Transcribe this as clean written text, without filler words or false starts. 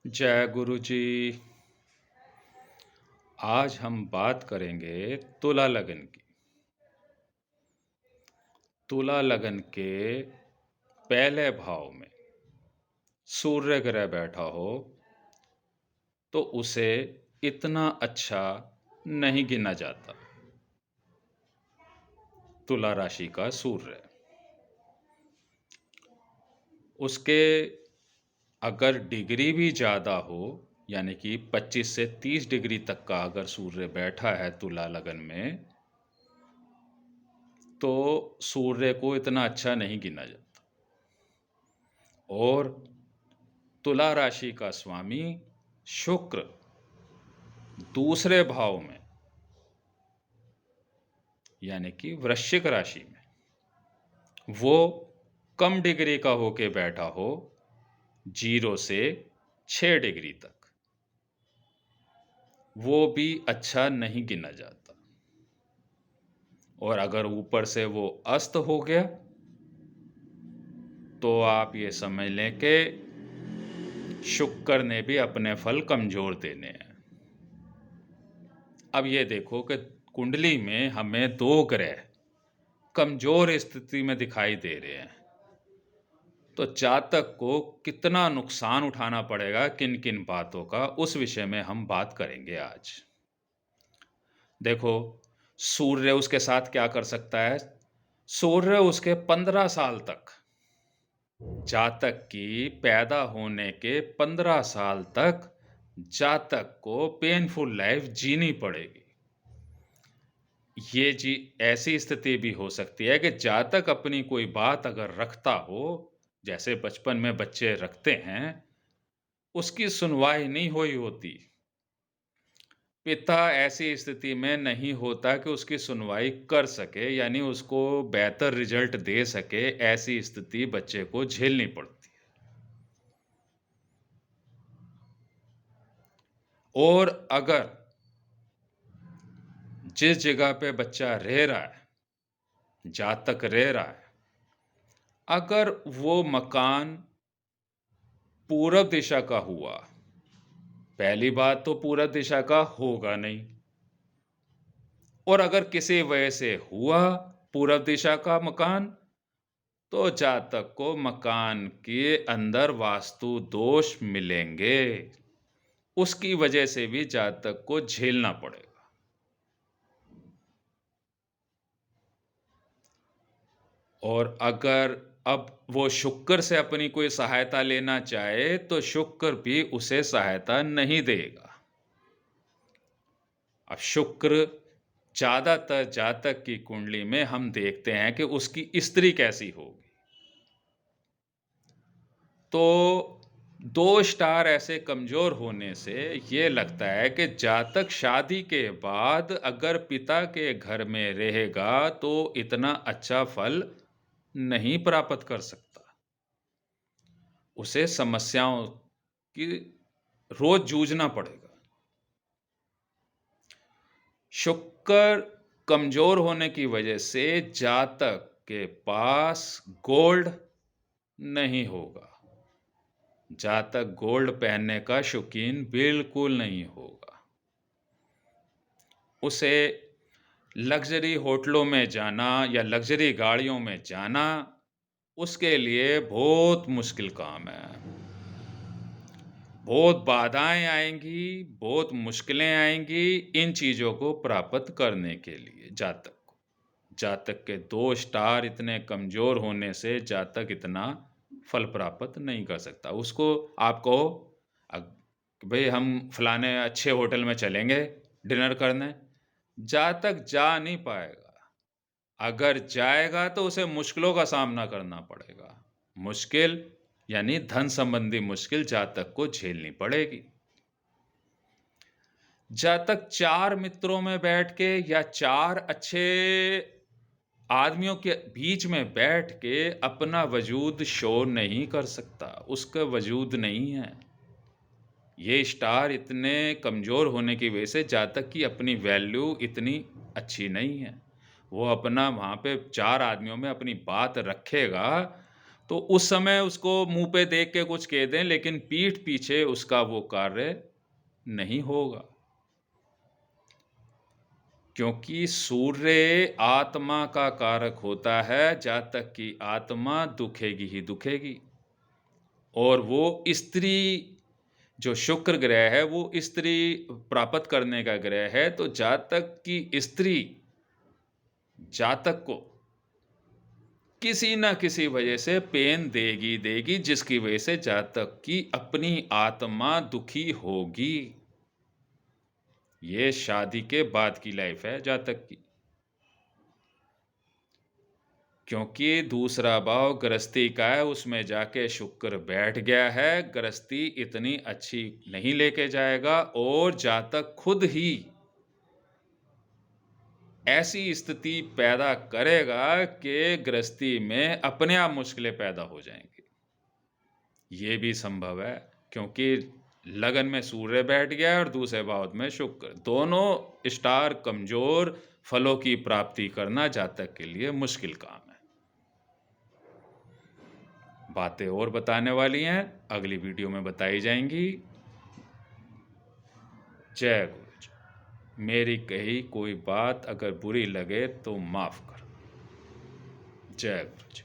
जय गुरु जी। आज हम बात करेंगे तुला लगन की। तुला लगन के पहले भाव में सूर्य ग्रह बैठा हो तो उसे इतना अच्छा नहीं गिना जाता। तुला राशि का सूर्य उसके अगर डिग्री भी ज़्यादा हो, यानी कि 25 से 30 डिग्री तक का अगर सूर्य बैठा है तुला लगन में, तो सूर्य को इतना अच्छा नहीं गिना जाता। और तुला राशि का स्वामी शुक्र दूसरे भाव में, यानी कि वृश्चिक राशि में, वो कम डिग्री का होके बैठा हो, 0 से 6 डिग्री तक, वो भी अच्छा नहीं गिना जाता। और अगर ऊपर से वो अस्त हो गया तो आप ये समझ लें कि शुक्र ने भी अपने फल कमजोर देने हैं। अब ये देखो कि कुंडली में हमें 2 ग्रह कमजोर स्थिति में दिखाई दे रहे हैं, तो जातक को कितना नुकसान उठाना पड़ेगा किन किन बातों का, उस विषय में हम बात करेंगे आज। देखो, सूर्य उसके साथ क्या कर सकता है। सूर्य उसके 15 साल तक, जातक की पैदा होने के 15 साल तक जातक को पेनफुल लाइफ जीनी पड़ेगी। ये जी ऐसी स्थिति भी हो सकती है कि जातक अपनी कोई बात अगर रखता हो, जैसे बचपन में बच्चे रखते हैं, उसकी सुनवाई नहीं हुई होती। पिता ऐसी स्थिति में नहीं होता कि उसकी सुनवाई कर सके, यानी उसको बेहतर रिजल्ट दे सके, ऐसी स्थिति बच्चे को झेलनी पड़ती है। और अगर जिस जगह पे बच्चा रह रहा है, जातक रह रहा है, अगर वो मकान पूरब दिशा का हुआ, पहली बात तो पूरब दिशा का होगा नहीं। और अगर किसी वजह से हुआ पूरब दिशा का मकान, तो जातक को मकान के अंदर वास्तु दोष मिलेंगे। उसकी वजह से भी जातक को झेलना पड़ेगा। और अगर अब वो शुक्र से अपनी कोई सहायता लेना चाहे, तो शुक्र भी उसे सहायता नहीं देगा। अब शुक्र ज्यादातर जातक की कुंडली में हम देखते हैं कि उसकी स्त्री कैसी होगी। तो 2 स्टार ऐसे कमजोर होने से ये लगता है कि जातक शादी के बाद अगर पिता के घर में रहेगा तो इतना अच्छा फल नहीं प्राप्त कर सकता। उसे समस्याओं की रोज जूझना पड़ेगा। शुक्र कमजोर होने की वजह से जातक के पास गोल्ड नहीं होगा। जातक गोल्ड पहनने का शौकीन बिल्कुल नहीं होगा। उसे लग्जरी होटलों में जाना या लग्जरी गाड़ियों में जाना उसके लिए बहुत मुश्किल काम है। बहुत बाधाएं आएंगी, बहुत मुश्किलें आएंगी इन चीज़ों को प्राप्त करने के लिए जातक को। जातक के 2 स्टार इतने कमज़ोर होने से जातक इतना फल प्राप्त नहीं कर सकता। उसको आप कहो कि भाई हम फलाने अच्छे होटल में चलेंगे डिनर करने, जातक जा नहीं पाएगा। अगर जाएगा तो उसे मुश्किलों का सामना करना पड़ेगा। मुश्किल यानी धन संबंधी मुश्किल जातक को झेलनी पड़ेगी। जातक 4 मित्रों में बैठ के या 4 अच्छे आदमियों के बीच में बैठ के अपना वजूद शो नहीं कर सकता। उसका वजूद नहीं है। ये स्टार इतने कमज़ोर होने की वजह से जातक की अपनी वैल्यू इतनी अच्छी नहीं है। वो अपना वहाँ पे 4 आदमियों में अपनी बात रखेगा तो उस समय उसको मुंह पे देख के कुछ कह दें, लेकिन पीठ पीछे उसका वो कार्य नहीं होगा, क्योंकि सूर्य आत्मा का कारक होता है। जब तक कि आत्मा दुखेगी ही दुखेगी, और वो स्त्री, जो शुक्र ग्रह है वो स्त्री प्राप्त करने का ग्रह है, तो जब तक कि स्त्री जातक को किसी ना किसी वजह से पेन देगी देगी, जिसकी वजह से जातक की अपनी आत्मा दुखी होगी। ये शादी के बाद की लाइफ है जातक की, क्योंकि दूसरा भाव गृहस्थी का है, उसमें जाके शुक्र बैठ गया है। गृहस्थी इतनी अच्छी नहीं लेके जाएगा, और जातक खुद ही ऐसी स्थिति पैदा करेगा कि गृहस्थी में अपने आप मुश्किलें पैदा हो जाएंगी। ये भी संभव है, क्योंकि लगन में सूर्य बैठ गया है और दूसरे भाव में शुक्र, दोनों स्टार कमजोर, फलों की प्राप्ति करना जातक के लिए मुश्किल काम है। बातें और बताने वाली हैं, अगली वीडियो में बताई जाएंगी। जय गुरु जी। मेरी कही कोई बात अगर बुरी लगे तो माफ कर। जय गुरु जी।